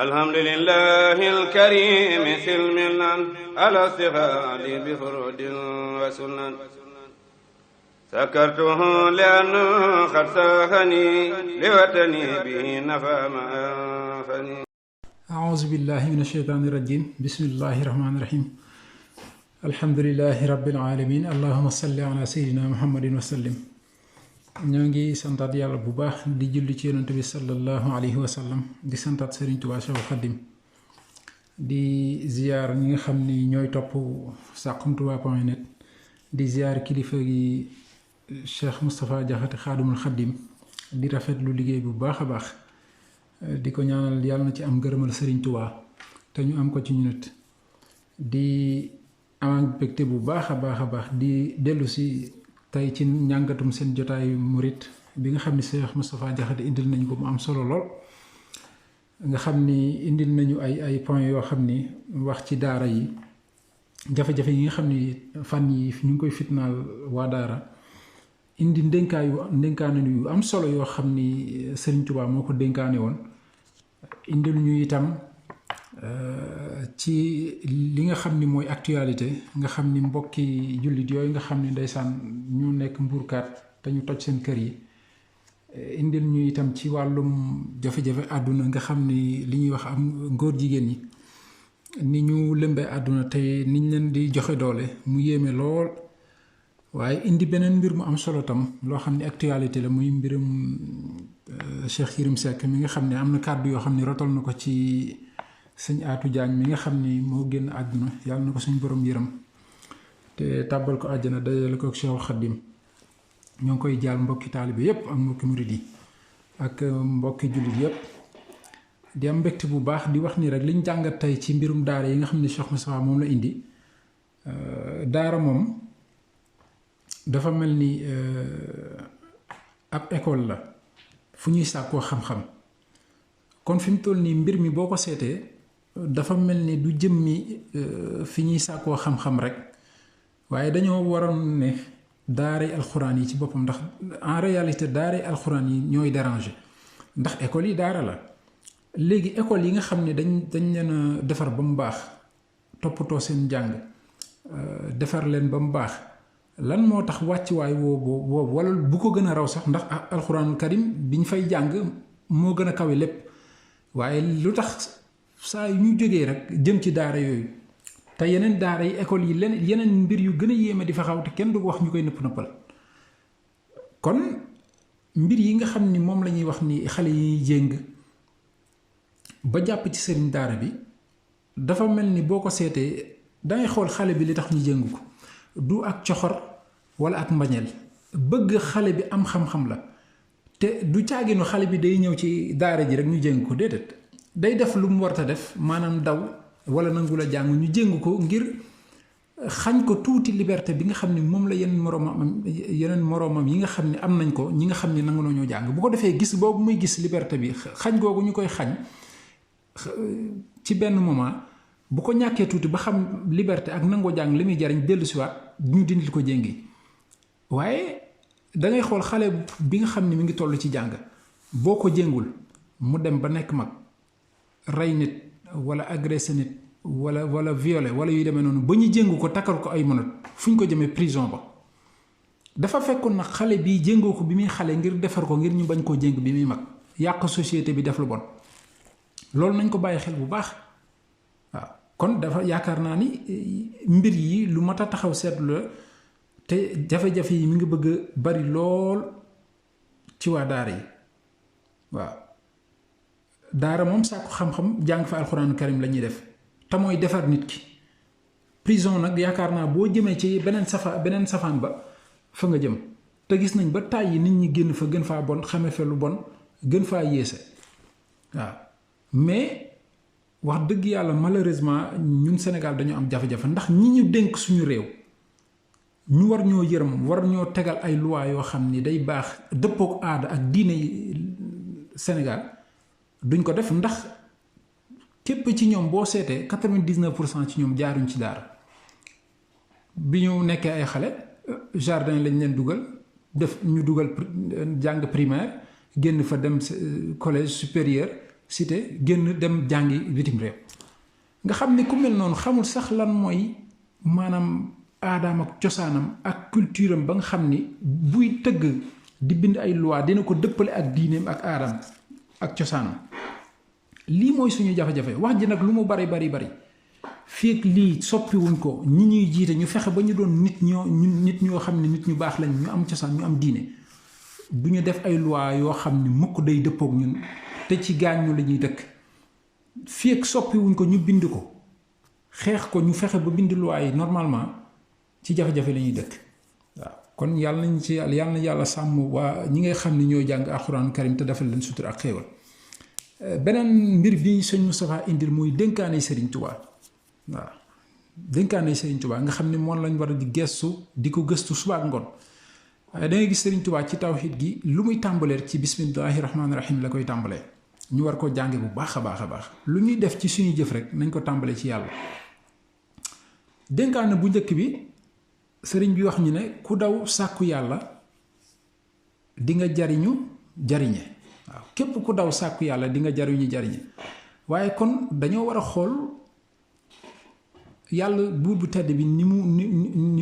alhamdulillahi alkarimi silmilan ala sihadi bi furudin wa sunan sakartuhu lianna qad sahani liwatani bihi nafa ma anfani. أعوذ بالله من الشيطان الرجيم بسم الله الرحمن الرحيم الحمد لله رب العالمين اللهم صل على سيدنا محمد وسلم. ñoo ngi santaat yàlla bu baax di julli ci yonent bi sallallahu alayhi wa sallam di santaat Serigne Touba Cheikhoul Khadim di ziar ñi nga xam ni ñooy topp saxumtouba.net di ziar kilifa gi Cheikh Moustapha Diakhaté Khadimul Khadim di rafetlu liggéey bu baax a baax di ko ñaanal yàlla na ci am gërëmal Serigne Touba te ñu am ko ci ñu nit di am mbégte bu baax a baax di dellu si tey ci njàngatum seen jotaayu murit bi nga xam ni Cheikh Moustapha Diakhaté indil nañ ko mu am solo lool nga xam ni indil nañu ay points yoo xam ni wax ci daara yi jafe-jafe yi nga xam ni fan yi ñu ngi koy fitnaal waa daara indi ndénkaane yu am solo yoo xam ni Serigne Touba moo ko dénkaane woon indil ñu itam ci li nga xam ni mooy actualité nga xam ni mbokki jullit yooyu nga xam ni ndeysaan ñu nekk mbuurkaat te ñu toj seen kër yi indil ñu itam ci wàllum jafe-jafe àdduna nga xam ni li ñuy wax am ngóor jigéen ñi ni ñu lëmbee àdduna te niñ leen di joxe doole mu yéeme lool waaye indi beneen mbir mu am solo tam loo xam ni actualité la muy mbirum Cheikh Yérim Seck mi nga xam ne am na kàddu yoo xam ni rotal na ko ci sëñ Atou Diagne mi nga xam ni moo génn àdduna yàlla na ko suñ borom yërëm te tàbbal ko àjjana dajale ko ak Cheikhul Khadim ñoo ngi koy jaal mbokki taalibe yépp ak mbokki murid yi ak mbokki jullit yépp di am mbégte bu baax di wax ni rek liñ jàngat tey ci mbirum daara yi nga xam ne Cheikh Moustapha moom la indi daara moom dafa mel ni ab école la fu ñuy sàkkoo xam-xam kon fi mu toll nii mbir mi boo ko seetee dafa mel ni du jëmmi fi ñuy sàkkoo xam-xam rek waaye dañoo waroon ne daaray alxuraan yi ci boppam ndax en réalité daaray alxuraan yi ñooy déranger ndax école yi daara la léegi école yi nga xam ne dañ leen a defar ba mu baax toppatoo seen njàng defar leen ba mu baax lan moo tax wàccuwaay woowu wala bu ko gën a raw sax ndax alxuraanul karim biñ fay jàng moo gën a kawe lépp waaye lu tax saa yu ñu jógee rek jëm ci daara yooyu te yeneen daara yi école yi yeneen mbir yu gën a yéeme di fa xaw te kenn du ko wax ñu koy nëppal kon mbir yi nga xam ni moom la ñuy wax ni xale yi jéng ba jàpp ci sëriñ daara bi dafa mel ni boo ko seetee dangay xool xale bi li tax ñu jéng ko du ak coxor wala ak mbañeel bëgg xale bi am xam-xam la te du caaginu xale bi day ñëw ci daara ji rek ñu jéng ko déedéet day def lu mu warta def maanaam daw wala nangu la jàng ñu jéng ko ngir xañ ko tuuti liberté bi nga xam ne moom la yeneen moroomam yi nga xam ne am nañ ko ñi nga xam ne nangu nañoo jàng bu ko defee gis boobu muy gis liberté bi xañ googu ñu koy xañ ci benn moment bu ko ñàkkee tuuti ba xam liberté ak nangoo jàng li muy jariñ dellusiwaat ñu dindil ko jéngi waaye dangay xool xale bi nga xam ne mi ngi toll ci jàng boo ko jéngul mu dem ba nekk mag rey nit wala agressé nit wala violé wala yu demee noonu ba ñu jéngu ko takkal ko ay mënat fu ñu ko jëmee prison ba dafa fekkoon nag xale bi jéngoo ko bi muy xale ngir defar ko ngir ñu bañ koo jéng bi muy mag yàq société bi def lu bon loolu nañ ko bàyyi xel bu baax waaw kon dafa yaakaar naa ni mbir yi lu mat a taxaw seetlu la te jafe-jafe yi mi ngi bëgg a bari lool ci waa daara yi waaw daara moom sàkku xam-xam jàng fa alxuraanu karim la ñuy def te mooy defar nit ki prison nag yaakaar naa boo jëmee ci beneen safaan ba fa nga jëm te gis nañ ba tàyyi nit ñi génn fa gën faa bon xame fa lu bon gën faa yéese waaw mais wax dëgg yàlla malheureusement ñun Sénégal dañu am jafe-jafe ndax ñi ñu dénk suñu réew ñu war ñoo yërëm war ñoo tegal ay loi yoo xam ni day baax dëppook aada ak diine Sénégal duñ ko def ndax képp ci ñoom boo seetee 99% ci ñoom jaaruñ ci daara bi ñu nekkee ay xale jardin lañ leen dugal def ñu dugal jàng primaire génn fa dem collège supérieur cité génn dem jàngi bitim réew nga xam ne ku mel noonu xamul sax lan mooy maanaam aadaam ak cosaanam ak culture am ba nga xam ni buy tëgg di bind ay loi dina ko dëppale ak diineem ak aadam ak cosaanam lii mooy suñu jafe-jafe wax ji nag lu mu bari fii ak lii soppiwuñ ko ñi ñuy jiite ñu fexe ba ñu doon nit ñoo xam ne nit ñu baax lañ ñu am cosaan ñu am diine du ñu def ay loi yoo xam ne mukk day dëppook ñun te ci gaañu la ñuy dëkk fii ak soppiwuñ ko ñu bind ko xeex ko ñu fexe ba bind loi yi normalement ci jafe-jafe la ñuy dëkk waaw kon yàlla nañ ci yàlla na yàlla sàmm waa ñi ngay xam ne ñooy jàng alxuraan karim te defal leen sutur ak xéewal beneen mbir bi sëñ Moustapha indil mooy dénkaane Serigne Touba waaw dénkaane Serigne Touba nga xam ne moom lañ war a di gestu di ko gëstu suba ak ngoon waaye da ngay gis Serigne Touba ci tawxiid gi lu muy tàmbalee ci bismillahi rahmaani rahim la koy tàmbalee ñu war ko jànge bu baax a baax lu ñuy def ci suñu jëf rek nañ ko tàmbalee ci yàlla dénkaane bu njëkk bi sëriñ bi wax ñu ne ku daw sàkku yàlla di nga jariñu jariñe waaw képp ku daw sàkku yàlla di nga jariñu jariñe waaye kon dañoo war a xool yàlla buur bu tedd bi ni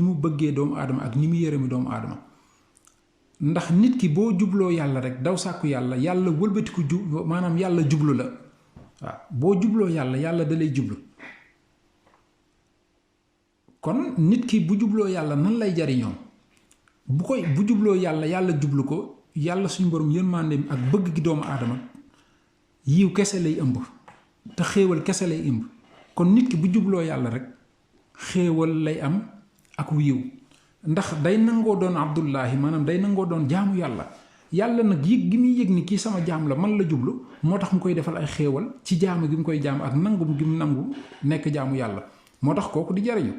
mu bëggee doomu aadama ak ni mu yërëmi doomu aadama ndax nit ki boo jubloo yàlla rek daw sàkku yàlla yàlla wëlbatiku maanaam yàlla jublu la waaw boo jubloo yàlla da lay jublu kon nit ki bu jubloo yàlla nan lay jariñoo bu jubloo yàlla jublu ko yàlla suñu borom yërmandeem ak bëgg gi doomu aadama yiw kese lay ëmb te xéewal kese lay ëmb kon nit ki bu jubloo yàlla rek xéewal lay am ak yiw ndax day nangoo doon abdullahi maanaam day nangoo doon jaamu yàlla nag yëg gi muy yëg ni kii sama jaam la man la jublu moo tax mu koy defal ay xéewal ci jaamu gi mu koy jaam ak nangu gi mu nangu nekk jaamu yàlla moo tax kooku di jariñu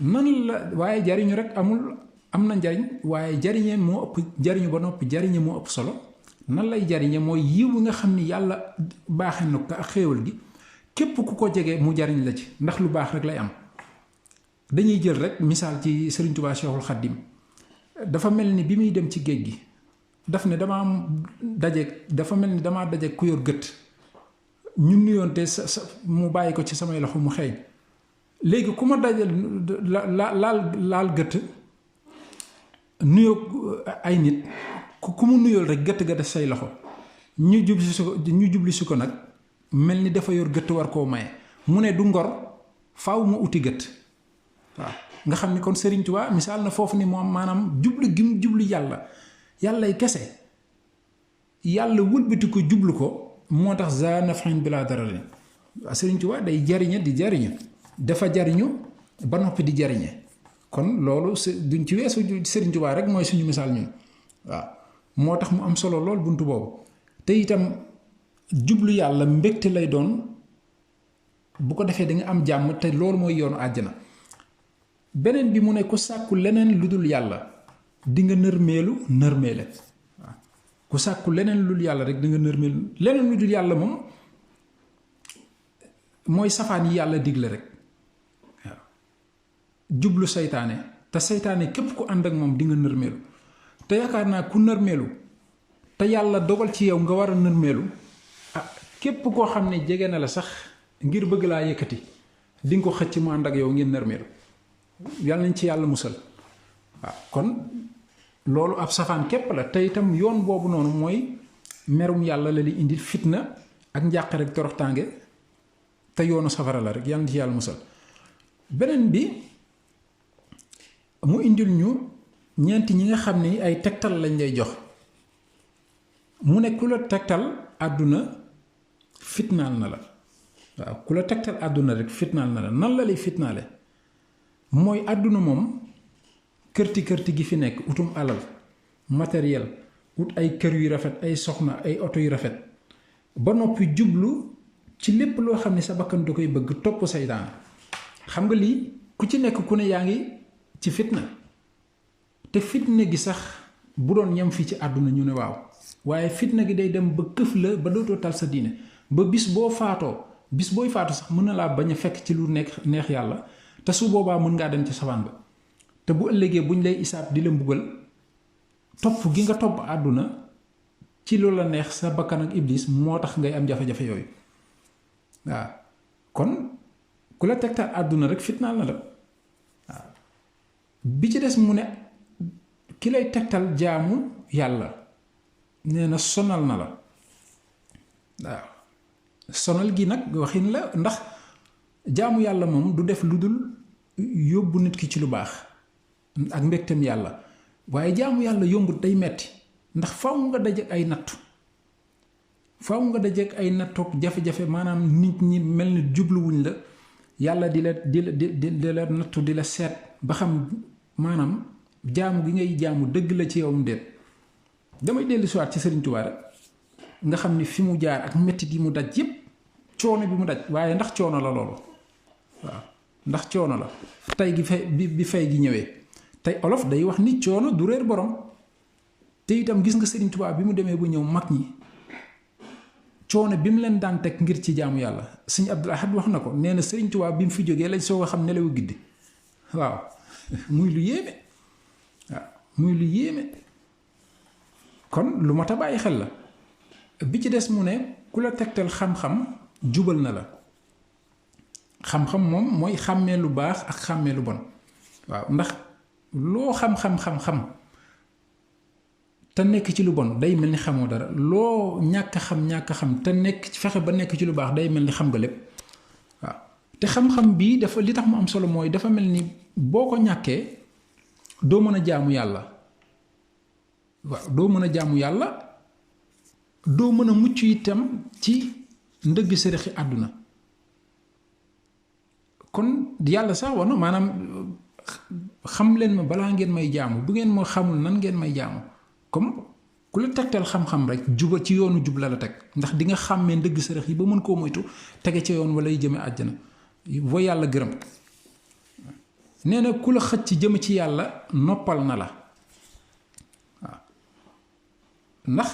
nan la waaye jariñu rek am na njariñ waaye jariñe moo ëpp jariñu ba noppi jariñe moo ëpp solo nan lay jariñe mooy yiw nga xam ni yàlla baaxe na ko ak xéewal gi képp ku ko jege mu jariñ la ci ndax lu baax rek lay am dañuy jël rek misaal ci Serigne Touba Cheikhul Khadim dafa mel ni bi muy dem ci géej gi daf ne dafa mel ni damaa daje ku yor gët ñu nuyoonte mu bàyyi ko ci samay loxo mu xeeñ léegi ku ma dajal laal gëtt nuyoo ay nit ku mu nuyool rek gëtt ga def say loxo ñu jubli si ko nag mel ni dafa yor gëtt war koo maye mu ne du ngor faaw mu uti gëtt waaw nga xam ni kon Serigne Touba misaal na foofu ni moom maanaam jublu gi mu jublu yàllay kese yàlla wëlbati ko jublu ko moo tax za naf'in bila dararin waaw Serigne Touba day jariñe di jariñu dafa jariñu ba noppi di jariñe kon loolu duñ ci weesu Serigne Touba rek mooy suñu misaal ñun waaw moo tax mu am solo lool buntu boobu te itam jublu yàlla mbégte lay doon bu ko defee da nga am jàmm te loolu mooy yoonu àjjana beneen bi mu ne ku sàkku leneen lu dul yàlla di nga nërmeelu waaw ku sàkku leneen lu dul yàlla rek di nga nërmeelu leneen lu dul yàlla moom mooy safaan yi yàlla digle rek waaw jublu seytaane te seytaane képp ku ànd ak moom di nga nërmeelu te yaakaar naa ku nërmeelu te yàlla dogal ci yow nga war a nërmeelu képp koo xam ne jege na la sax ngir bëgg laa yëkkati di nga ko xëcc mu ànd ak yow ngeen nërmeelu yàlla nañ ci yàlla musal waaw kon loolu ab safaan képp la te itam yoon boobu noonu mooy merum yàlla la li indil fitna ak njàq rek toroxtaange te yoonu safara la rek yàlla na ci yàlla musal beneen bi mu indil ñu ñeenti ñi nga xam ne ay tegtal lañ lay jox mu ne ku la tegtal àdduna fitnaal na la waaw ku la tegtal àdduna rek fitnaal na la nan la lay fitnaale mooy àdduna moom kërti gi fi nekk utum alal matériel ut ay kër yu rafet ay soxna ay oto yu rafet ba noppi jublu ci lépp loo xam ne sa bakkan da koy bëgg topp saytaan xam nga lii ku ci nekk ku ne yaa ngi ci fitna te fitna gi sax bu doon yem fii ci àdduna ñu ne waaw waaye fitna gi day dem ba këf la ba dootoo tal sa diine ba bis booy faatu sax mën na laa bañ a fekk ci lu neex yàlla te su boobaa mën ngaa dem ci safaan ba te bu ëllëgee buñ lay isaab di la mbugal topp gi nga topp àdduna ci loolu la neex sa bakkan ak iblis moo tax ngay am jafe-jafe yooyu waaw kon ku la tegtal àdduna rek fitnaal na la waaw bi ci des mu ne ki lay tegtal jaamu yàlla nee na sonal na la waaw sonal gi nag waxin la ndax jaamu yàlla moom du def lu dul yóbbu nit ki ci lu baax ak mbégteem yàlla waaye jaamu yàlla yombut day metti ndax faaw nga dajeek ay nattu faaw nga dajeek ay nattoog jafe-jafe maanaam nit ñi mel ni jubluwuñ la yàlla di la nattu di la seet ba xam maanaam jaamu gi ngay jaamu dëgg la ci yow mu déet damay dellu siwaat ci Sëriñ Tuubaa rek nga xam ni fi mu jaar ak mettit yi mu daj yépp coono bi mu daj waaye ndax coono la loolu waaw ndax coono la tey gi fay bi fay gi ñëwee tey olof day wax ni coono du réer borom te itam gis nga Sëriñ Tuubaa bi mu demee bu ñëw mag ñi coono bi mu leen daan teg ngir ci jaamu yàlla Sëriñ Abdul Ahad wax na ko nee na Sëriñ Tuubaa bi mu fi jógee lañ soog a xam nelawu giddi waaw muy lu yéeme waaw muy lu yéeme kon lu mat a bàyyi xel la bi ci des mu ne ku la tegtal xam-xam jubal na la xam-xam moom mooy xàmmee lu baax ak xàmmee lu bon waaw ndax loo xam-xam-xam-xam te nekk ci lu bon day mel ni xamoo dara loo ñàkk xam te nekk fexe ba nekk ci lu baax day mel ni xam nga lépp waaw te xam-xam bii dafa li tax mu am solo mooy dafa mel ni boo ko ñàkkee doo mën a jaamu yàlla waaw doo mën a jaamu yàlla doo mën a mucc itam ci ndëgg sërëxi àdduna kon yàlla sax woon maanaam xam leen ma balaa ngeen may jaamu bu ngeen ma xamul nan ngeen may jaamu comme ku la tegtal xam-xam rek juba ci yoonu jub la teg ndax di nga xàmmee ndëgg sërëx yi ba mën koo moytu tege ca yoon wala yi jëme àjjana boo yàlla gërëm nee na ku la xëcc jëm ci yàlla noppal na la waaw ndax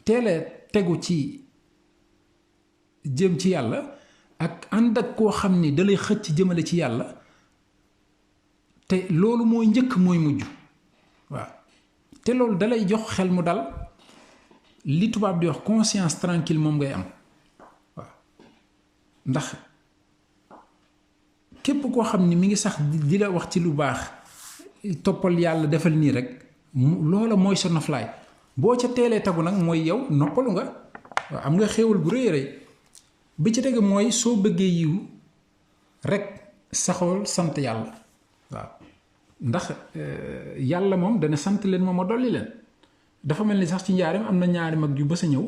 teelee tegu ci jëm ci yàlla ak ànd ak koo xam ni dalay xëcc jëmale ci yàlla te loolu mooy njëkk mooy mujj waaw te loolu dalay jox xel mu dal li tubaab di wax conscience tranquille moom ngay am waaw ndax képp koo xam ni mi ngi sax di la wax ci lu baax toppal yàlla defal nii rek loola mooy sa noflaay boo ca teelee tagu nag mooy yow noppalu nga waaw am nga xéewal bu rëy rëy bi ci tege mooy soo bëggee yiw rek saxool sant yàlla waaw ndax yàlla moom dana sant leen ma dolli leen dafa mel ni sax ci njaareem am na ñaari mag yu bës a ñëw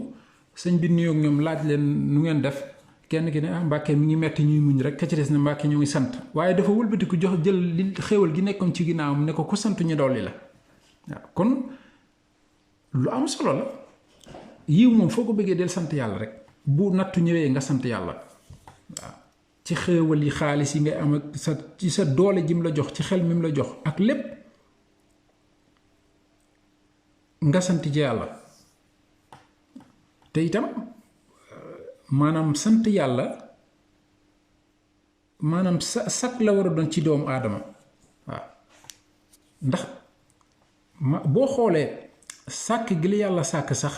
sëñ bi nuyoog ñoom laaj leen nu ngeen def kenn ki ne ah Mbàkke mi ngi metti ñuy muñ rek ka ci des ne Mbàkke ñu ngi sant waaye dafa wëlbatiku jox jël li xéewal gi nekkoon ci ginnaawam ne ko ku sant ñu dolli la waaw kon lu am solo la yiw moom foo ko bëggee del sant yàlla rek bu nattu ñëwee nga sant yàlla waaw ci xéewal yi xaalis yi ngay am ak ci sa doole jim la jox ci xel mi mu la jox ak lépp nga sant ci yàlla te itam maanaam sant yàlla maanaam sag la war a doon ci doomu aadama waaw ndax boo xoolee sàkk gi la yàlla sàkk sax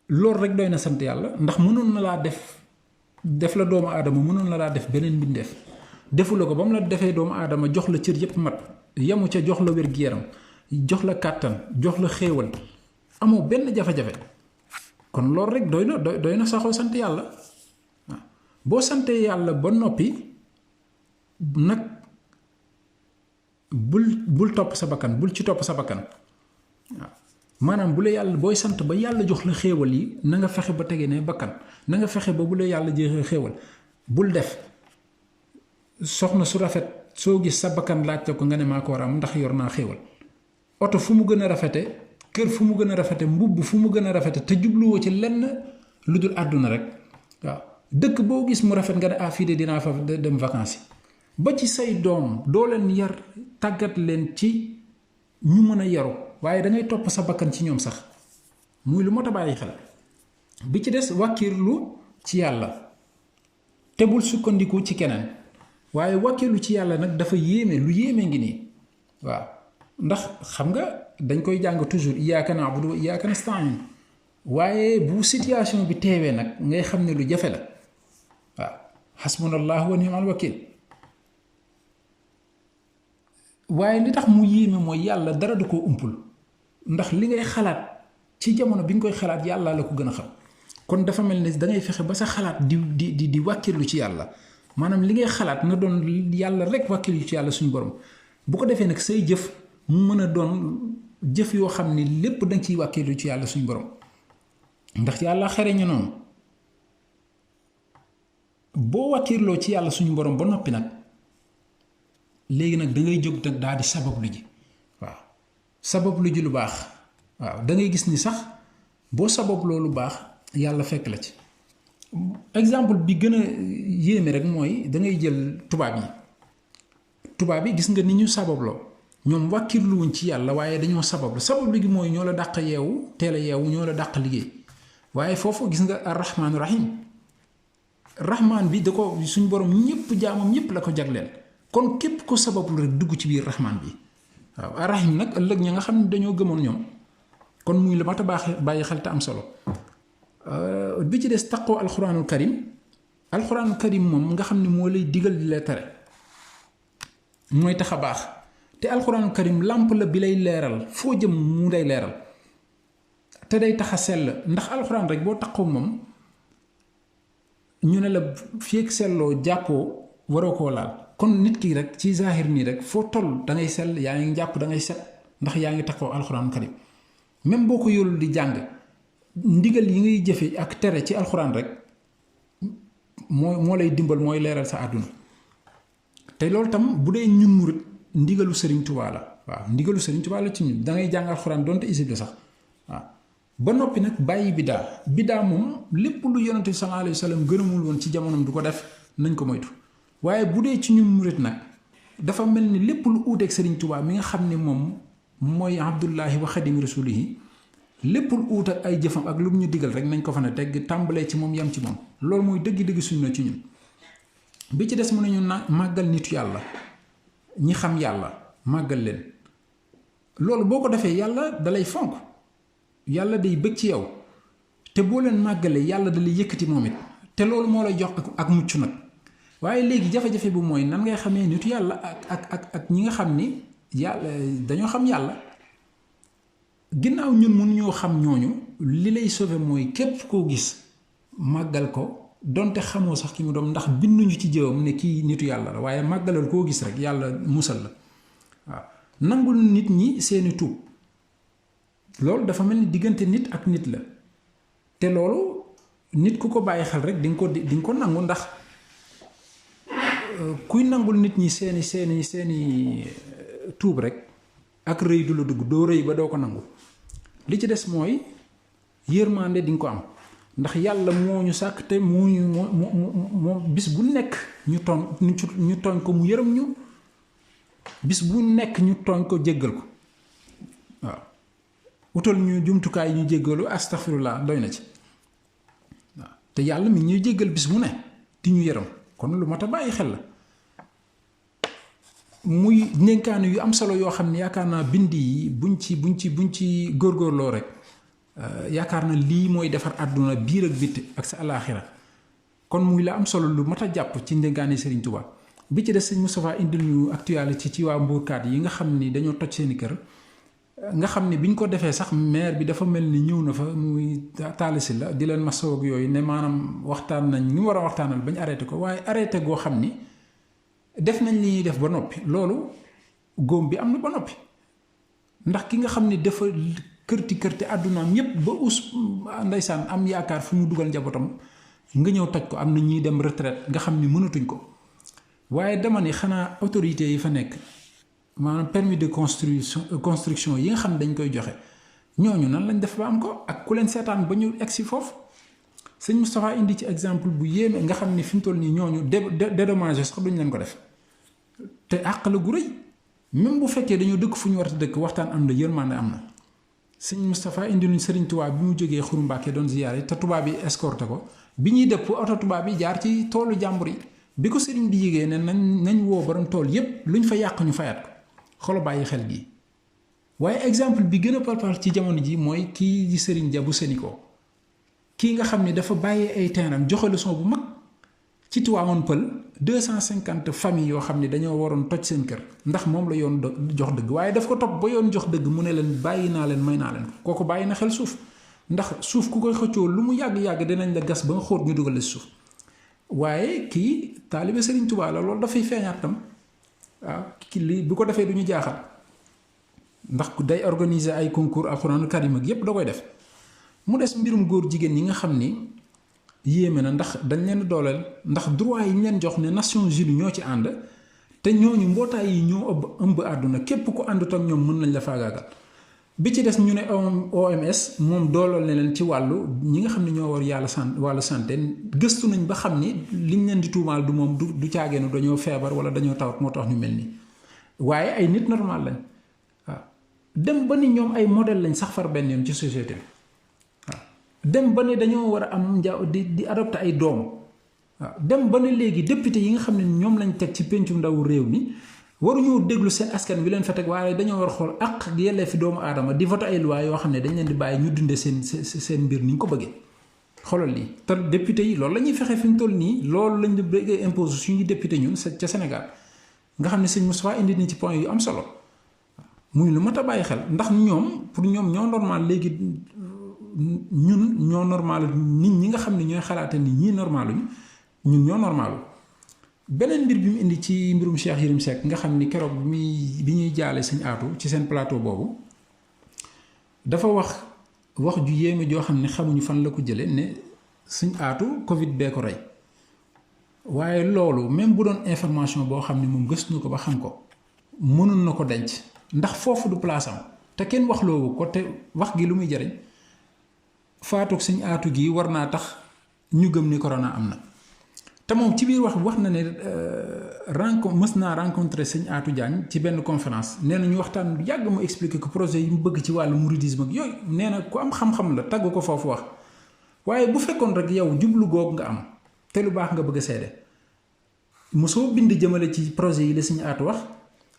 loolu rek doy na sant yàlla ndax mënoon na laa def la doomu aadama mënoon na laa def beneen mbindeef defu la ko ba mu la defee doomu aadama jox la cër yépp mat yemu ca jox la wér-gu-yaram jox la kàttan jox la xéewal amoo benn jafe-jafe kon loolu rek doy na saxoo sant yàlla waaw boo santee yàlla ba noppi nag bul topp sa bakkan bul ci topp sa bakkan waaw maanaam bu la yàlla booy sant ba yàlla jox la xéewal yi na nga fexe ba tege ne bakkan na nga fexe ba bu la yàlla jeexee xéewal bul def soxna su rafet soo gis sa bakkan laajte ko nga ne maa ko war a am ndax yor naa xéewal oto fu mu gën a rafete kër fu mu gën a rafete mbubb fu mu gën a rafete te jubluwoo ci lenn lu dul àdduna rek waaw dëkk boo gis mu rafet nga ne ah fii de dinaa fa dem vacances ba ci say doom doo leen yar tàggat leen ci ñu mën a yaru waaye da ngay topp sa bakkan ci ñoom sax muy lu mot a bàyyi xel bi ci des wàkkirlu ci yàlla te bul sukkandiku ci keneen waaye wàkkirlu ci yàlla nag dafa yéeme lu yéeme ngi nii waaw ndax xam nga dañ koy jàng toujours iyyaaka na'budu wa iyyaaka nasta'iin waaye bu situation bi teewee nag ngay xam ne lu jafe la waaw xasbunallahu wa ni'mal wakiil waaye li tax mu yéeme mooy yàlla dara du ko umpul ndax li ngay xalaat ci jamono bi nga koy xalaat yàlla la ko gën a xam kon dafa mel ni dangay fexe ba sa xalaat di wàkkirlu ci yàlla maanaam li ngay xalaat na doon yàlla rek wàkkirlu ci yàlla suñu borom bu ko defee nag say jëf mu mën a doon jëf yoo xam ni lépp danga ciy wàkkirlu ci yàlla suñu borom ndax yàlla xereñu noonu boo wàkkirloo ci yàlla suñu borom ba noppi nag léegi nag da ngay jóg nag daal di sabablu ji waaw sabablu ji lu baax waaw da ngay gis ni sax boo sababloo lu baax yàlla fekk la ci exemple bi gën a yéeme rek mooy da ngay jël tubaab yi gis nga ni ñu sababloo ñoom wàkkirluwuñ ci yàlla waaye dañoo sabablu sabablu gi mooy ñoo la dàq yeewu teel a yeewu ñoo la dàq liggéey waaye foofu gis nga ar-rahmaanu rahim rahmaan bi da ko suñ borom ñëpp jaamam ñëpp la ko jagleel kon képp ko sabablu rek dugg ci biir rahmaan bi waaw ar-rahim nag ëllëg ña nga xam ne dañoo gëmoon ñoom kon muy la mat a bàyyi xel te am solo bi ci des taqoo alxuraanul karim moom nga xam ne moo lay digal di la tere mooy tax a baax te alxuraanul karim làmp la bi lay leeral foo jëm mu day leeral te day tax a sell ndax alxuraan rek boo taqoo moom ñu ne la feek selloo jàppoo waroo koo laal kon nit ki rek ci zahir nii rek foo toll da ngay sell yaa ngi jàpp da ngay set ndax yaa ngi taqoo alxuraanul karim même boo ko yorul di jàng ndigal yi ngay jëfe ak tere ci alxuraan rek moo lay dimbal mooy leeral sa àdduna te loolu tam bu dee ñun murit ndigalu Sëriñ Tuubaa la waaw ndigalu Sëriñ Tuubaa la ci ñun da ngay jàng alxuraan donte isib la sax waaw ba noppi nag bàyyi biddaa moom lépp lu yonente bi sallallahu alayhi wa sallam gërëmul woon ci jamonoom du ko def nañ ko moytu waaye bu dee ci ñun murit nag dafa mel ni lépp lu uuteeg Sëriñ Tuubaa mi nga xam ne moom mooy abdullahi wa xadimi rasulihi lépp lu uut ak ay jëfam ak lu mu ñu digal rek nañ ko fa ne tegg tàmbalee ci moom yam ci moom loolu mooy dëgg-dëgg sunna ci ñun bi ci des mu ne ñu màggal nitu yàlla ñi xam yàlla màggal leen loolu boo ko defee yàlla dalay fonk yàlla day bëgg ci yow te boo leen màggalee yàlla dalay yëkkati moom it te loolu moo lay jox ak mucc nag waaye léegi jafe-jafe bu mooy nan ngay xamee nitu yàlla ak ñi nga xam ni yàlla dañoo xam yàlla ginnaaw ñun mënuñoo xam ñooñu li lay sauver mooy képp koo gis màggal ko donte xamoo sax ki mu doon ndax binduñu ci jëwam ne kii nitu yàlla la waaye màggalal koo gis rek yàlla musal la waaw nangul nit ñi seeni tuub loolu dafa mel ni diggante nit ak nit la te loolu nit ku ko bàyyi xel rek di nga ko nangu ndax kuy nangul nit ñi seeni tuub rek ak rëy du la dugg doo rëy ba doo ko nangu li ci des mooy yërmande di nga ko am ndax yàlla moo ñu sàkk te moo bis bu nekk ñu tooñ ko mu yërëm ñu bis bu nekk ñu tooñ ko jéggal ko waaw utal ñu jumtukaay ñu jéggalu astaghfirullah doy na ci waaw te yàlla mi ñuy jéggal bis bu ne di ñu yërëm kon lu mat a bàyyi xel la muy ndénkaanu yu am solo yoo xam ne yaakaar naa bind yi buñ ci góorgóorloo rek yaakaar na lii mooy defar àdduna biir ak bitti ak sa alaaxira kon muy la am solo lu mat a jàpp ci ndénkaani Serigne Touba bi ci des sëñ Moustapha indil ñu actualité ci waa mbuurkaat yi nga xam ni dañoo toj seeni kër nga xam ni biñ ko defee sax maire bi dafa mel ni ñëw na fa muy taalisi la di leen masaw ak yooyu ne maanaam waxtaan nañ ñu war a waxtaanal bañ arrêté ko waaye arrêté goo xam ni def nañ li ñuy def ba noppi loolu góom bi am na ba noppi ndax ki nga xam ni dafa kërti àddunaam yépp ba ndeysaan am yaakaar fu mu dugal njabootam nga ñëw toj ko am na ñuy dem retraite nga xam ni mënatuñ ko waaye dama ni xanaa autorités yi fa nekk maanaam permis de construction yi nga xam ne dañ koy joxe ñooñu nan lañ def ba am ko ak ku leen seetaan ba ñu egsi foofu sëñ Moustapha indi ci exemple bu yéeme nga xam ni fi mu toll nii ñooñu dédommagé sax duñ leen ko def te àq la gu rëy même bu fekkee dañoo dëkk fu ñu war a dëkk waxtaan am na yërmande am na sëñ Moustapha indi luñ Sëriñ Tuubaa bi mu jógee Xuru Mbàkke doon ziyaare te tubaab bi escorté ko bi ñuy dëpp oto tubaab bi jaar ci toolu jàmbur yi bi ko sëriñ bi yégee ne nañ woo borom tool yépp luñ fa yàq ñu fayaat ko xolo bàyyi xel gi waaye exemple bi gën a palpable ci jamono ji mooy kii di Serigne Dia bu Sénico kii nga xam ne dafa bàyyee ay terrain joxe leçon bu mag ci Tivaouane Peulh 250 familles yoo xam ne dañoo waroon toj seen kër ndax moom la yoon jox dëgg waaye daf ko topp ba yoon jox dëgg mu ne leen bàyyi naa leen may naa leen kooku bàyyi na xel suuf ndax suuf ku koy xëccoo lu mu yàgg-yàgg dinañ la gas ba nga xóot ñu dugal la suuf waaye kii taalibe Serigne Touba la loolu dafay feeñaat tam waaw kii lii bu ko defee du ñu jaaxal ndax day organiser ay concours alxuraanu karim ak yépp da koy def mu des mbirum góor jigéen ñi nga xam ni yéeme na ndax dañ leen dooleel ndax droit yi ñu leen jox ne Nations Unies ñoo ci ànd te ñooñu mbootaay yi ñoo ëmb àdduna képp ku àndut ak ñoom mën nañ la faagaagal bi ci des ñu ne OMS moom dooleel na leen ci wàllu ñi nga xam ne ñoo war wàllu santé gëstu nañ ba xam ni liñ leen di tuumaal du moom du caageenu dañoo feebar wala dañoo tawat moo tax ñu mel nii waaye ay nit normal lañ waaw dem ba ni ñoom ay modèle lañ sax far benn yoon ci société bi waaw dem ba ne dañoo war a am di adopté ay doom waaw dem ba ne léegi député yi nga xam ne ñoom lañ teg ci pencum ndawu réew mi waruñoo déglu seen askan wi leen fa teg waaye dañoo war a xool ak yelleefi doomu aadama di voté ay loi yoo xam ne dañ leen di bàyyi ñu dundee seen mbir ni ñu ko bëggee xoolal lii te député yi loolu la ñuy fexe fi mu toll nii loolu lañ bëgg impose suñuy député ñun ca Sénégal nga xam ne sëñ Moustapha indi ni ci point yu am solo muy lu mat a bàyyi xel ndax ñoom pour ñoom ñoo normal léegi ñun ñoo normal nit ñi nga xam ne ñooy xalaate ni ñii normaluñ ñun ñoo normalu beneen mbir bi mu indi ci mbirum Cheikh Yérim Seck nga xam ni keroog bi ñuy jaale sëñ Aatu ci seen plateau boobu dafa wax ju yéeme joo xam ne xamuñu fan la ko jële ne sëñ Aatu Covid bee ko rey waaye loolu même bu doon information boo xam ne moom gëstu na ko ba xam ko mënul na ko denc ndax foofu du place am te kenn wax loowu ko te wax gi lu muy jariñ faatug sëñ Aatu gi war naa tax ñu gëm ni corona am na te moom ci biir wax na ne mës naa rencontré sëñ Atou Diagne ci benn conférence nee na ñu waxtaan yàgg mu expliqué que projet yi mu bëgg ci wàllu mouridisme ak yooyu nee na ku am xam-xam la tagg ko foofu wax waaye bu fekkoon rek yow jublu googu nga am te lu baax nga bëgg a seede mosoo bind jëmale ci projet yi la sëñ Atou wax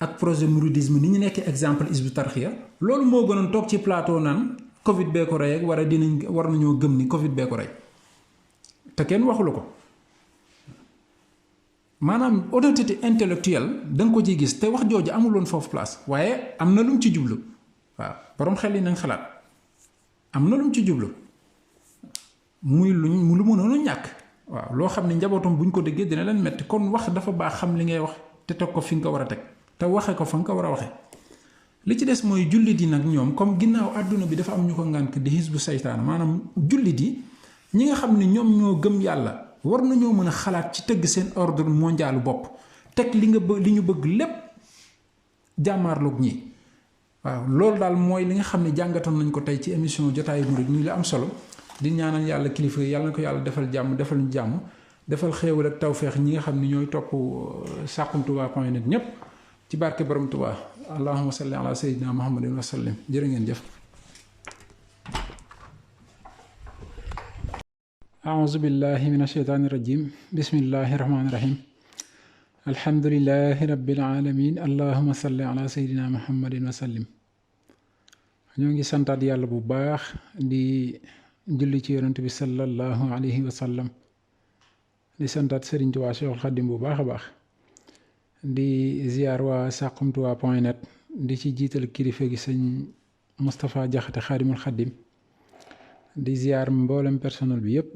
ak projet mouridisme ni ñu nekk exemple Hizbut Tarqiyyah loolu moo gënoon toog ci plateau naan Covid bee ko rey ak war nañoo gëm ni Covid bee ko rey te kenn waxulu ko. maanaam honnêteté intellectuelle da nga ko ciy gis te wax jooju amuloon foofu place waaye am na lu mu ci jublu waaw borom xel yi nañ xalaat am na lu mu ci jublu muy lu mënoon a ñàkk waaw loo xam ne njabootam buñ ko déggee dina leen metti kon wax dafa baax xam li ngay wax te teg ko fi nga ko war a teg te waxe ko fa nga ko war a waxee li ci des mooy jullit yi nag ñoom comme ginnaaw àdduna bi dafa am ñu ko ngànk di xisbu saytaan maanaam jullit yi ñi nga xam ne ñoom ñoo gëm yàlla war nañoo mën a xalaat ci tëgg seen ordre mondial bopp teg li ñu bëgg lépp jàmmaarloog ñi waaw loolu daal mooy li nga xam ne jàngatoon nañ ko tey ci émission jotaayu murid muy la am solo di ñaanal yàlla kilifa yi yàlla na ko yàlla defal jàmm defal ñu jàmm defal xéewal ak tawféex ñi nga xam ne ñooy topp saxumtouba.net ñépp ci barke borom Touba allahumma salli ala sayyidina muhammadin wa sallim jërë ngeen jëf. أعوذ بالله من الشيطان الرجيم بسم الله الرحمن الرحيم الحمد لله رب العالمين اللهم صل على سيدنا محمد وسلم ñoo ngi santaat yàlla bu baax di julli ci yonent bi sallallahu alayhi wa sallam di santaat Serigne Touba Cheikhul Khadim bu baax a baax di ziar waa saxumtouba.net di ci jiital kilifa gi sëñ Moustapha Jaxate Xaadimul Xadim di ziar mboolem personnel bi yépp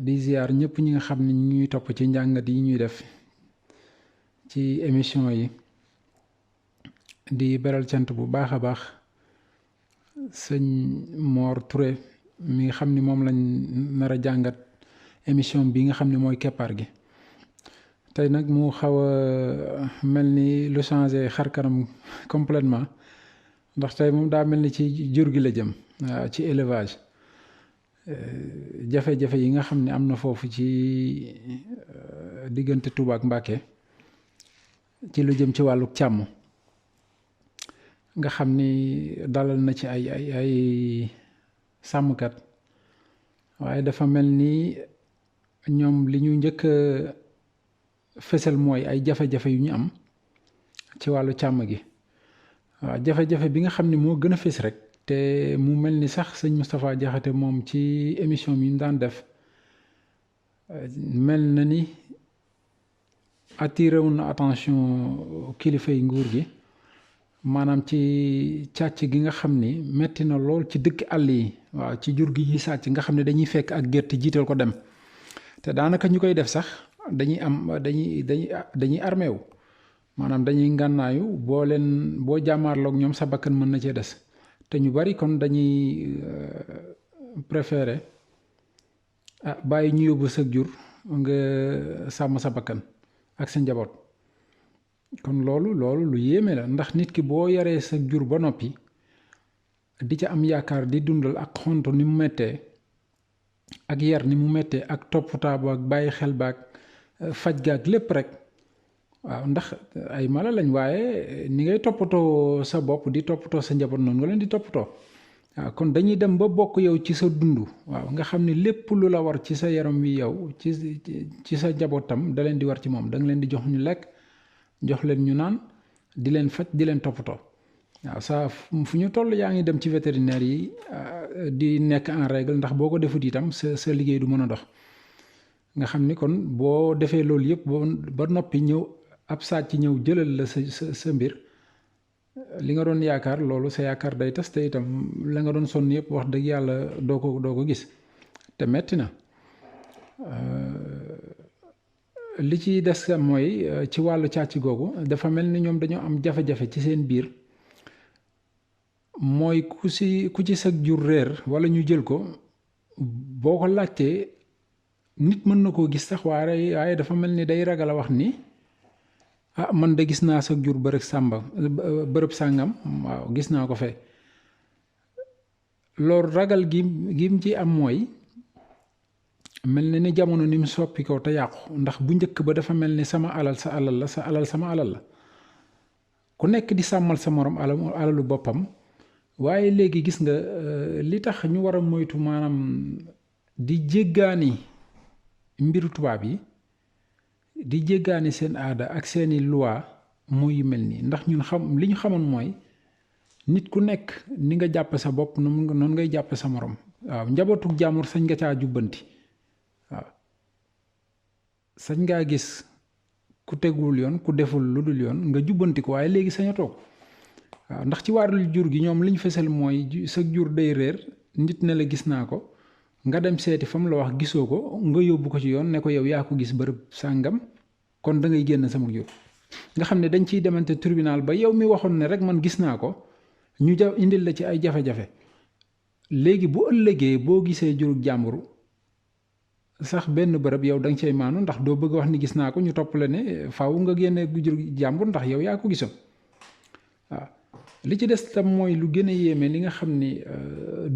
di ziar ñëpp ñi nga xam ne ñu ñuy topp ci njàngat yi ñuy def ci émission yi di beral cant bu baax a baax sëñ Mor Touré mi nga xam ni moom lañ nar a jàngat émission bi nga xam ne mooy keppaar gi tey nag mu xaw a mel ni lu changé xar kanam complètement ndax tey moom daa mel ni ci jur gi la jëm waaw ci élevage jafe-jafe yi nga xam ne am na foofu ci diggante Touba ak Mbacké ci lu jëm ci wàllu càmm nga xam ni dalal na ci ay sàmmkat waaye dafa mel ni ñoom li ñu njëkk a fësal mooy ay jafe-jafe yu ñu am ci wàllu càmm gi waaw jafe-jafe bi nga xam ne moo gën a fës rek te mu mel ni sax sëñ Moustapha Diakhaté moom ci émission bi ñu daan def mel na ni attiré wu na attention kilifay nguur gi maanaam ci càcc gi nga xam ni metti na lool ci dëkk àll yi waaw ci jur gi ñuy sàcc nga xam ne dañuy fekk ak gerte jiital ko dem te daanaka ñu koy def sax dañuy armé wu maanaam dañuy ngànnaayu boo jàmmaarloog ñoom sa bakkan mën na cee des te ñu bari kon dañuy préféré bàyyi ñu yóbbu sa jur nga sàmm sa bakkan ak sa njaboot kon loolu lu yéeme la ndax nit ki boo yaree sa jur ba noppi di ca am yaakaar di dundal ak xontu ni mu mettee ak yar ni mu mettee ak toppatoo ba ak bàyyi xel ba ak faj ga ak lépp rek waaw ndax ay mala lañ waaye ni ngay toppatoo sa bopp di toppatoo sa njaboot noonu nga leen di toppatoo waaw kon dañuy dem ba bokk yow ci sa dund waaw nga xam ne lépp lu la war ci sa yaram wi yow ci sa njabootam da leen di war ci moom da nga leen di jox ñu lekk jox leen ñu naan di leen faj di leen toppatoo waaw saa fu ñu toll yaa ngi dem ci vétérinaire yi di nekk en règle ndax boo ko defut itam sa liggéey du mën a dox nga xam ni kon boo defee loolu yëpp ba noppi ñëw ab sàcc ñëw jëlal la sa mbir li nga doon yaakaar loolu sa yaakaar day tas te itam la nga doon sonn yëpp wax dëgg yàlla doo ko gis te metti na li ci des mooy ci wàllu càcc googu dafa mel ni ñoom dañoo am jafe-jafe ci seen biir mooy ku ci sag jur réer walla ñu jël ko boo ko laajtee nit mën na koo gis sax waaye dafa mel ni day ragal a wax ni man de gis naa sag jur bërëb sàngam waaw gis naa ko fe loolu ragal gi mu ci am mooy mel na ni jamono ni mu soppi ko te yàqu ndax bu njëkk ba dafa mel ni sama alal sa alal la sa alal sama alal la ku nekk di sàmmal sa morom alalu boppam waaye léegi gis nga li tax ñu war a moytu maanaam di jéggaani mbiru tubaab yi di jéggaani seen aada ak seeni loi mooy yu mel nii ndax ñun li ñu xamoon mooy nit ku nekk ni nga jàpp sa bopp noonu ngay jàpp sa morom waaw njabootu jàmbur sañ nga caa jubbanti waaw sañ ngaa gis ku tegul yoon ku deful lu dul yoon nga jubbanti ko waaye léegi sañ a toog waaw ndax ci wàllu jur gi ñoom li ñu fesal mooy sa jur day réer nit ne la gis naa ko nga dem seeti fa mu la wax gisoo ko nga yóbbu ko ci yoon ne ko yow yaa ko gis bërëb sàngam kon da ngay génn sama jur nga xam ne dañ ciy demante tribunal ba yow mi waxoon ne rek man gis naa ko ñu indil la ci ay jafe-jafe léegi bu ëllëgee boo gisee jurug jàmbur sax benn bërëb yow da nga cay maanu ndax doo bëgg wax ni gis naa ko ñu topp la ne faaw nga génne jurug jàmbur ndax yow yaa ko gisoon waaw li ci des tam mooy lu gën a yéeme li nga xam ni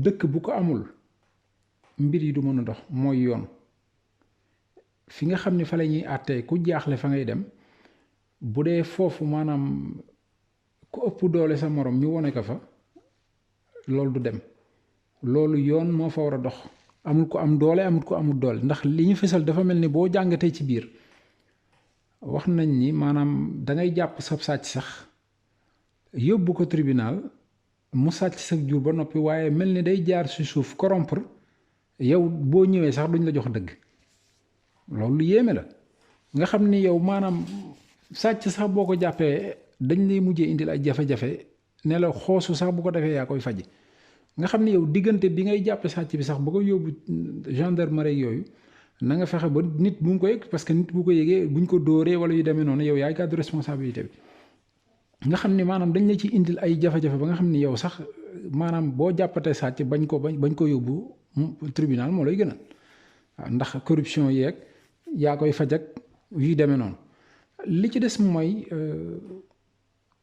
dëkk bu ko amul mbir yi du mën a dox mooy yoon fi nga xam ni fa la ñuy àttee ku jaaxle fa ngay dem bu dee foofu maanaam ku ëpp doole sa morom ñu wone ko fa loolu du dem loolu yoon moo fa war a dox amul ko am doole amul ko amul doole ndax li ñu fësal dafa mel ni boo jàngatee ci biir wax nañ ni maanaam dangay jàpp sab sàcc sax yóbbu ko tribunal mu sàcc sa jur ba noppi waaye mel ni day jaar ci suuf corrompre yow boo ñëwee sax duñ la jox dëgg loolu lu yéeme la nga xam ni yow maanaam sàcc sax boo ko jàppee dañ lay mujjee indil ay jafe-jafe ne la xoosu sax bu ko defee yaa koy faji nga xam ni yow diggante bi ngay jàppe sàcc bi sax ba ko yóbbu gendarmerie yooyu na nga fexe ba nit bu mu ko yëg parce que nit bu ko yëgee buñ ko dóoree wala yu demee noonu yow yaay gàddu responsabilité bi nga xam ni maanaam dañ la ci indil ay jafe-jafe ba nga xam ni yow sax maanaam boo jàppatee sàcc bañ ko yóbbu tribunal moo lay gënal waaw ndax corruption yeeg yaa koy faj ak yu demee noonu li ci des mooy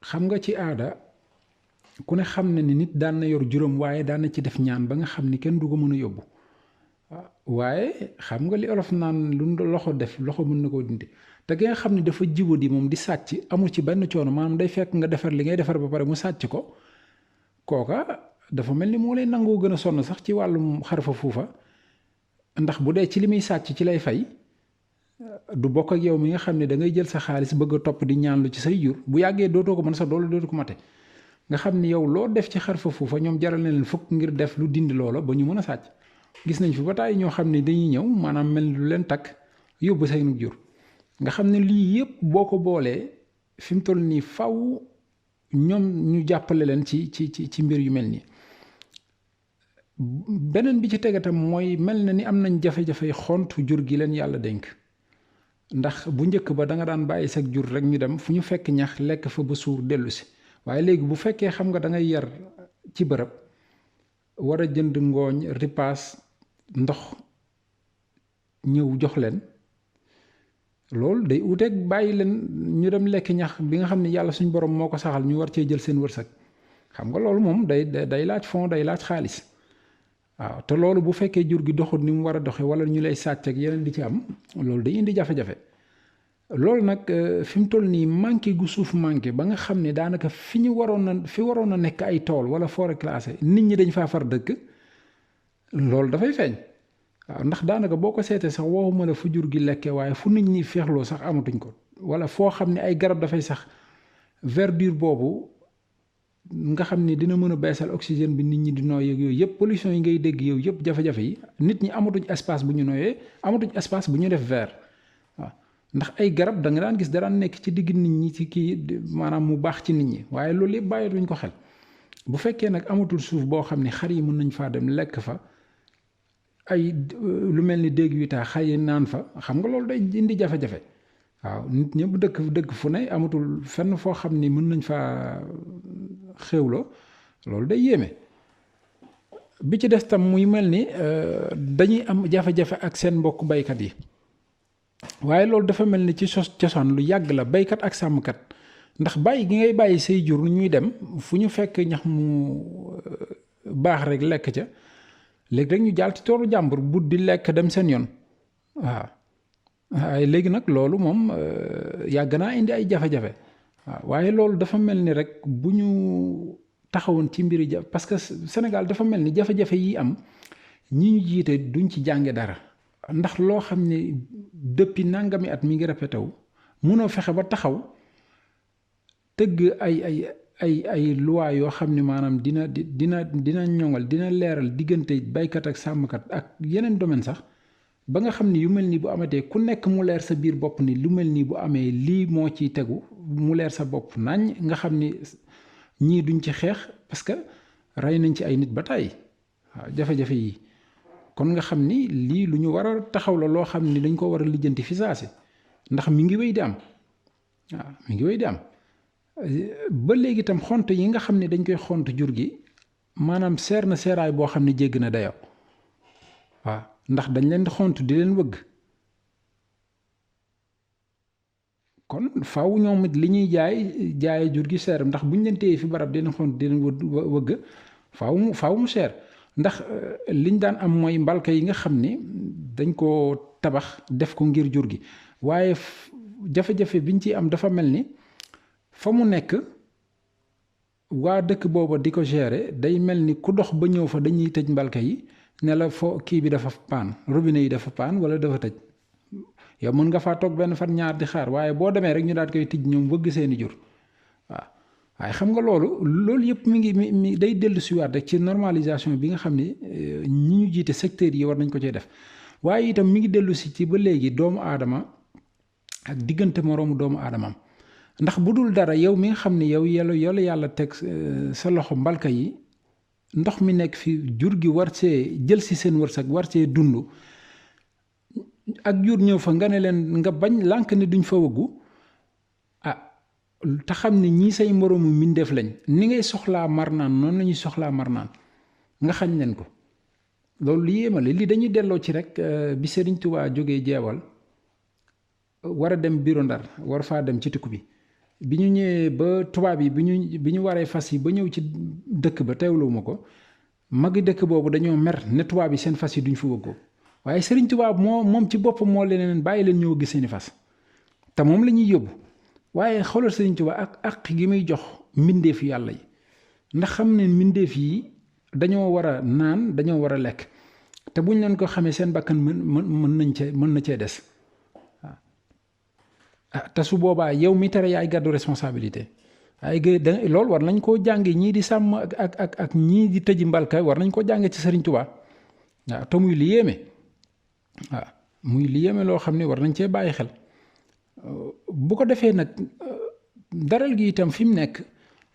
xam nga ci aada ku ne xam na ni nit daan na yor juróom waaye daan na ci def ñaan ba nga xam ni kenn du ko mën a yóbbu waaye xam nga li olof naan lu loxo def loxo mën na koo dindi te ki nga xam ne dafa jibadi moom di sàcc amul ci benn coono maanaam day fekk nga defar li ngay defar ba pare mu sàcc ko kooka dafa mel ni moo lay nangoo gën a sonn sax ci wàllum xarfa fuufa ndax bu dee ci li muy sàcc ci lay fay du bokk ak yow mi nga xam ne da ngay jël sa xaalis bëgg a topp di ñaanlu ci say jur bu yàggee dootoo ko mën sa doole dootu ko mate nga xam ni yow loo def ci xar fa fuufa ñoom jaral na leen fukk ngir def lu dindi loola ba ñu mën a sàcc. gis nañ fi ba tàyyi ñoo xam ne dañuy ñëw maanaam mel lu leen takk yóbbu seen jur nga xam ne lii yëpp boo ko boolee fi mu toll nii faw ñoom ñu jàppale leen ci mbir yu mel nii. beneen bi ci tegatam mooy mel na ni am nañ jafe-jafe xontu jur gi leen yàlla dénk ndax bu njëkk ba da nga daan bàyyi sag jur rek ñu dem fu ñu fekk ñax lekk fa ba suur dellu si waaye léegi bu fekkee xam nga da ngay yar ci bërëb war a jënd ngooñ ripaas ndox ñëw jox leen loolu day uteeg bàyyi leen ñu dem lekk ñax bi nga xam ne yàlla suñ borom moo ko saxal ñu war cee jël seen wërsëg xam nga loolu moom day laaj fond day laaj xaalis waaw te loolu bu fekkee jur gi doxut ni mu war a doxe wala ñu lay sàcc ak yeneen di ci am loolu day indi jafe-jafe loolu nag fi mu toll nii manqué gu suuf manqué ba nga xam ne daanaka fi waroon a nekk ay tool wala forêt classée nit ñi dañ faa far dëkk loolu dafay feeñ waaw ndax daanaka boo ko seetee sax waxuma la fu jur gi lekkee waaye fu nit ñi feexloo sax amatuñ ko wala foo xam ne ay garab dafay sax verdure boobu nga xam ni dina mën a beesal oxygène bi nit ñi di nooy yooyu yëpp pollution yi ngay dégg yow yëpp jafe-jafe yi nit ñi amatuñ espace bu ñu nooyee amatuñ espace bu ñu def vert waaw ndax ay garab da nga daan gis daraan nekk ci digg nit ñi ci kii maanaam mu baax ci nit ñi waaye loolu yëpp bàyyituñ ko xel bu fekkee nag amatul suuf boo xam ne xar yi mën nañ faa dem lekk fa ay lu mel ni dégg wi taa xar yi naan fa xam nga loolu day indi jafe-jafe waaw nit ñëpp dëkk fu ne amatul fenn foo xam ni mën nañ faa xéwloo loolu day yéeme bi ci des tam muy mel ni dañuy am jafe-jafe ak seen mbokk baykat yi waaye loolu dafa mel ni ci cosaan lu yàgg la baykat ak sàmmkat ndax bàyyi gi ngay bàyyi say jur ñuy dem fu ñu fekk ñax mu baax rek lekk ca léegi rek ñu jàll ci toolu jàmbur bu di lekk dem seen yoon waaw waaye léegi nag loolu moom yàgg naa indi ay jafe-jafe waaw waaye loolu dafa mel ni rek bu ñu taxawoon ci mbiri parce que Sénégal dafa mel ni jafe-jafe yi am ñi ñu jiite duñ ci jànge dara ndax loo xam ne depuis nangami at mi ngi répété wu munoo fexe ba taxaw tëgg ay loi yoo xam ne maanaam dina ñoŋal dina leeral diggante baykat ak sàmmkat ak yeneen domaine sax ba nga xam ni yu mel nii bu amatee ku nekk mu leer sa biir bopp ni lu mel nii bu amee lii moo ciy tegu mu leer sa bopp nañ nga xam ni ñii duñ ci xeex parce que rey nañ ci ay nit ba tàyyi waaw jafe-jafe yi kon nga xam ni lii lu ñu war a taxaw la loo xam ni dañ ko war a lijjanti fi saasi ndax mi ngi wéy di am waaw mi ngi wéy di am ba léegi itam xont yi nga xam ne dañ koy xont jur gi maanaam seer na seeraay boo xam ne jégg na dayo waaw ndax dañ leen di xont di leen wëgg kon faaw ñoom it li ñuy jaaye jur gi seer ndax buñ leen téye fi barab di leen xont di leen wëgg faaw mu seer ndax liñ daan am mooy mbalka yi nga xam ni dañ ko tabax def ko ngir jur gi waaye jafe-jafe biñ ci am dafa mel ni fa mu nekk waa dëkk booba di ko gérer day mel ni ku dox ba ñëw fa dañuy tëj mbalka yi ne la foo kii bi dafa paan robinet yi dafa paan wala dafa tëj yow mën nga faa toog benn fan ñaar di xaar waaye boo demee rek ñu daal koy tij ñoom wëgg seeni jur waaw waaye xam nga loolu yëpp mi day dellu siwaat rek ci normalisation bi nga xam ne ñi ñu jiite secteurs yi war nañ ko cee def waaye itam mi ngi dellu si ci ba léegi doomu aadama ak diggante moroomu doomu aadamam ndax bu dul dara yow mi nga xam ne yow yàlla teg sa loxo mbalka yi ndox mi nekk fi jur gi war see jël si seen wërsëg war see dund ak jur ñëw fa nga ne leen nga bañ lànk ne duñ fa wëggu te xam ne ñii say moroomu mbindeef lañ ni ngay soxlaa mar naan noonu la ñuy soxlaa mar naan nga xañ leen ko loolu li yéemale li dañuy delloo ci rek bi Sëriñ Tuubaa jógee jeewal war a dem biro Ndar war faa dem ci tukku bi ñu ñëwee ba tubaab yi bi ñu waree fas yi ba ñëw ci dëkk ba teewluwuma ko magi dëkk boobu dañoo mer ne tubaab yi seen fas yi duñ fa wëggoo waaye Sëriñ Tuubaa moom ci boppam moo leen bàyyi leen ñëw gis seeni fas te moom la ñuy yóbbu waaye xoolal Sëriñ Tuubaa ak gi muy jox mbindeef yàlla yi ndax xam ne mbindeef yi dañoo war a naan dañoo war a lekk te buñ leen ko xamee seen bakkan mën na cee des te su boobaa yow mi tere yaay gàddu responsabilité ay loolu war nañ koo jànge ñii di sàmm ak ñii di tëji mbalka war nañ koo jànge ci Sëriñ Tuubaa waaw te muy li yéeme waaw muy li yéeme loo xam ne war nañ cee bàyyi xel bu ko defee nag daral gi itam fi mu nekk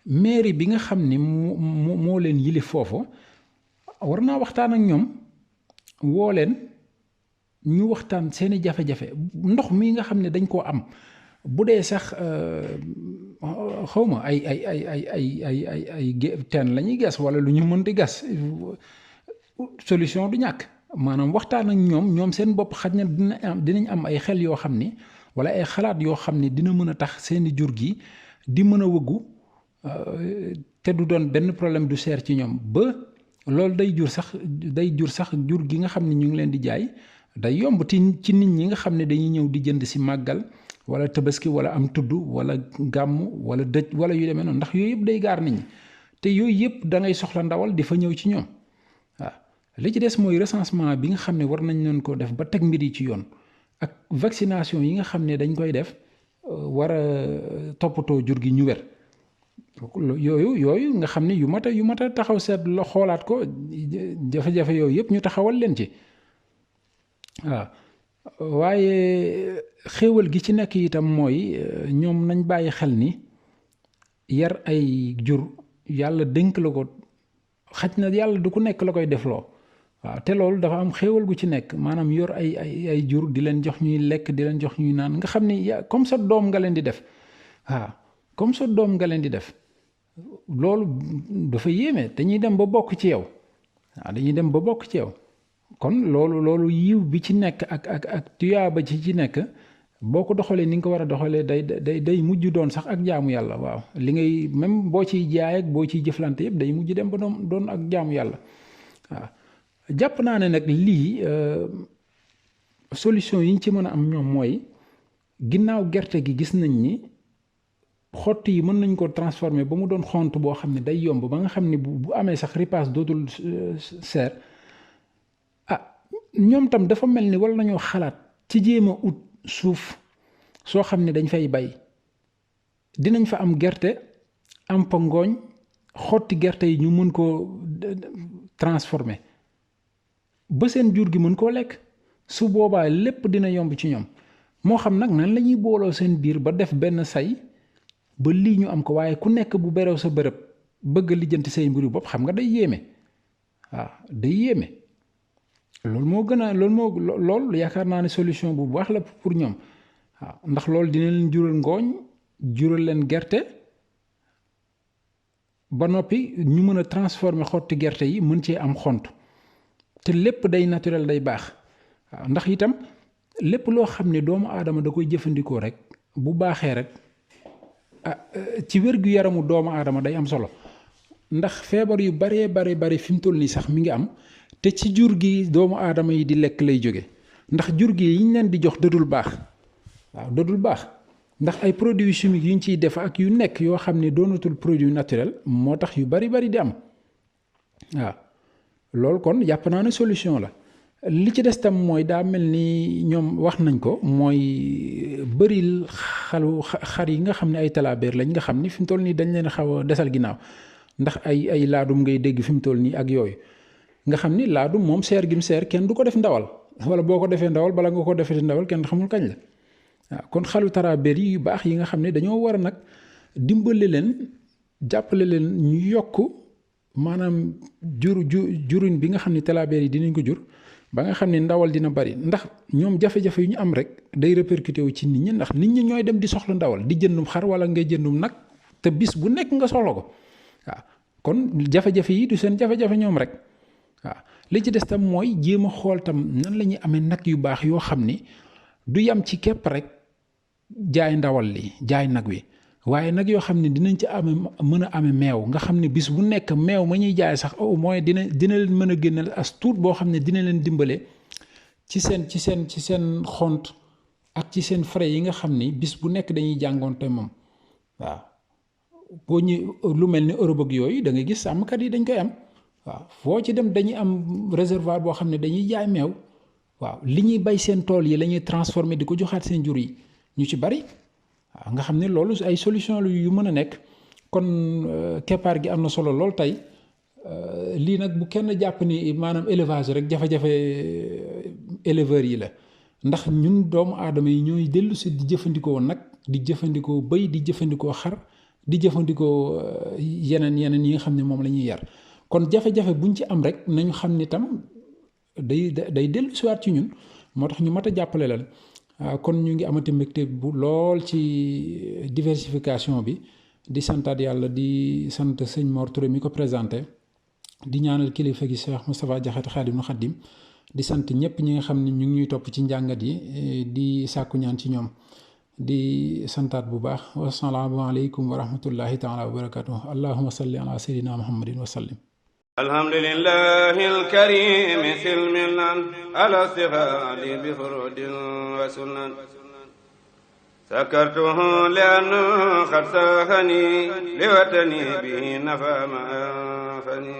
mairie bi nga xam ni moo leen yilif foofu war naa waxtaan ak ñoom woo leen ñu waxtaan seeni jafe-jafe ndox mi nga xam ne dañ koo am bu dee sax xawma ay teen la ñuy gas wala lu ñu mën di gas solution du ñàkk maanaam waxtaan ak ñoom seen bopp xaj na dinañ am ay xel yoo xam ni wala ay xalaat yoo xam ni dina mën a tax seeni jur gi di mën a wëggu te du doon benn problème du seer ci ñoom ba loolu day jur sax jur gi nga xam ne ñu ngi leen di jaay day yomb ci nit ñi nga xam ne dañuy ñëw di jënd si màggal wala tabaski wala am tudd wala gàmm wala dëj wala yu demee noonu ndax yooyu yëpp day gaar nit ñi te yooyu yëpp da ngay soxla ndawal di fa ñëw ci ñoom waaw li ci des mooy recensement bi nga xam ne war nañ leen ko def ba teg mbir yi ci yoon ak vaccination yi nga xam ne dañ koy def war a toppatoo jur gi ñu wér yooyu nga xam ne yu mat a taxaw seet la xoolaat ko jafe-jafe yooyu yëpp ñu taxawal leen ci waaw waaye xéewal gi ci nekk itam mooy ñoom nañ bàyyi xel ni yar ay jur yàlla dénk la ko xaj na yàlla du ku nekk la koy defloo waaw te loolu dafa am xéewal gu ci nekk maanaam yor ay jur di leen jox ñuy lekk di leen jox ñuy naan nga xam ni comme sa doom nga leen di def waaw comme sa doom nga leen di def loolu dafa yéeme dañuy dem ba bokk ci yow waaw dañuy dem ba bokk ci yow kon loolu yiw bi ci nekk ak tuyaaba ci nekk boo ko doxalee ni nga ko war a doxalee day mujj doon sax ak jaamu yàlla waaw li ngay même boo ciy jaay ak boo ciy jëflante yëpp day mujj dem ba doon ak jaamu yàlla waaw jàpp naa ne nag lii solution yi ñu ci mën a am ñoom mooy ginnaaw gerte gi gis nañ ni xott yi mën nañ ko transformer ba mu doon xont boo xam ne day yomb ba nga xam ne bu amee sax ripaas dootul seer ñoom tam dafa mel ni wala nañoo xalaat ci jéem a ut suuf soo xam ne dañ fay bay dinañ fa am gerte am pa ngooñ xotti gerte yi ñu mën koo transformer ba seen jur gi mën koo lekk su boobaa lépp dina yomb ci ñoom moo xam nag nan la ñuy booloo seen biir ba def benn say ba lii ñu am ko waaye ku nekk bu berew sa bërëb bëgg lijjanti say mbiru bopp xam nga day yéeme waaw day yéeme loolu yaakaar naa ne solution bu baax la pour ñoom waaw ndax loolu dina leen jural ngooñ jural leen gerte ba noppi ñu mën a transformer xotti gerte yi mën cee am xont te lépp day naturel day baax waaw ndax itam lépp loo xam ne doomu aadama da koy jëfandikoo rek bu baaxee rek ci wér-gu-yaramu doomu aadama day am solo ndax feebar yu bare fi mu toll nii sax mi ngi am te ci jur gi doomu aadama yi di lekk lay jóge ndax jur gi yi ñu leen di jox dëdul baax waaw dëdul baax ndax ay produits chimiques yu ñu ciy def ak yu nekk yoo xam ne doonatul produit naturel moo tax yu bari di am waaw loolu kon jàpp naa ne solution la li ci des tam mooy daa mel ni ñoom wax nañ ko mooy bëril xar yi nga xam ne ay talaabeer lañ nga xam ni fi mu toll nii dañ leen xaw a desal ginnaaw ndax ay laadum ngay dégg fi mu toll nii ak yooyu nga xam ni laadum moom seer gim seer kenn du ko def ndawal wala boo ko defee ndawal bala nga ko defee ndawal kenn xamul kañ la waaw kon xalu talaabeer yi yu baax yi nga xam ne dañoo war a nag dimbale leen jàppale leen ñu yokk maanaam juruñ bi nga xam ne talaabeer yi dinañ ko jur ba nga xam ne ndawal dina bari ndax ñoom jafe-jafe yu ñu am rek day répercuté wu ci nit ñi ndax nit ñi ñooy dem di soxla ndawal di jëndum xar wala ngay jëndum nag te bis bu nekk nga soxla ko waaw kon jafe-jafe yi du seen jafe-jafe ñoom rek waaw li ci des tam mooy jéem a xool tam nan la ñuy amee nag yu baax yoo xam ni du yam ci képp rek jaay ndawal li jaay nag wi waaye nag yoo xam ne dinañ ci mën a amee meew nga xam ne bis bu nekk meew ma ñuy jaay sax au moins dina leen mën a génneel as tuut boo xam ne dina leen dimbale ci seen xont ak ci seen frais yi nga xam ni bis bu nekk dañuy jàngoonte moom waaw boo ñu lu mel ni Europe ak yooyu da ngay gis sàmmkat yi dañ koy am waaw foo ci dem dañuy am réservoir boo xam ne dañuy jaay meew waaw li ñuy bay seen tool yi la ñuy transformer di ko joxaat seen jur yi ñu ci bari waaw nga xam ne loolu ay solution yu mën a nekk kon keppaar gi am na solo lool tey lii nag bu kenn jàpp ni maanaam élevage rek jafe-jafe éleveurs yi la ndax ñun doomu aadama yi ñooy dellu si di jëfandikoo nag di jëfandikoo bëy di jëfandikoo xar di jëfandikoo yeneen yi nga xam ne moom la ñuy yar kon jafe-jafe buñ ci am rek nañu xam ni tam day dellu siwaat ci ñun moo tax ñu mat a jàppale leen kon ñu ngi amati mbégte bu lool ci diversification bi di santaat yàlla di sant sëñ Mor Touré mi ko présenté di ñaanal kilifa gi Cheikh Moustapha Diakhaté Khadimul Khadim di sant ñëpp ñi nga xam ne ñu ngi ñuy topp ci njàngat yi di sàkku ñaan ci ñoom di santaat bu baax wasalaamu aleykum wa rahmatullahi taala wa barakatuh allahuma salli ala sayyidina muhammadin wa sallim alhamdulillahi alkarim silmilan ala stifadi bi furudin wa sunan sakartuhu lianna qad sahani liwatani bihi nafa ma anfani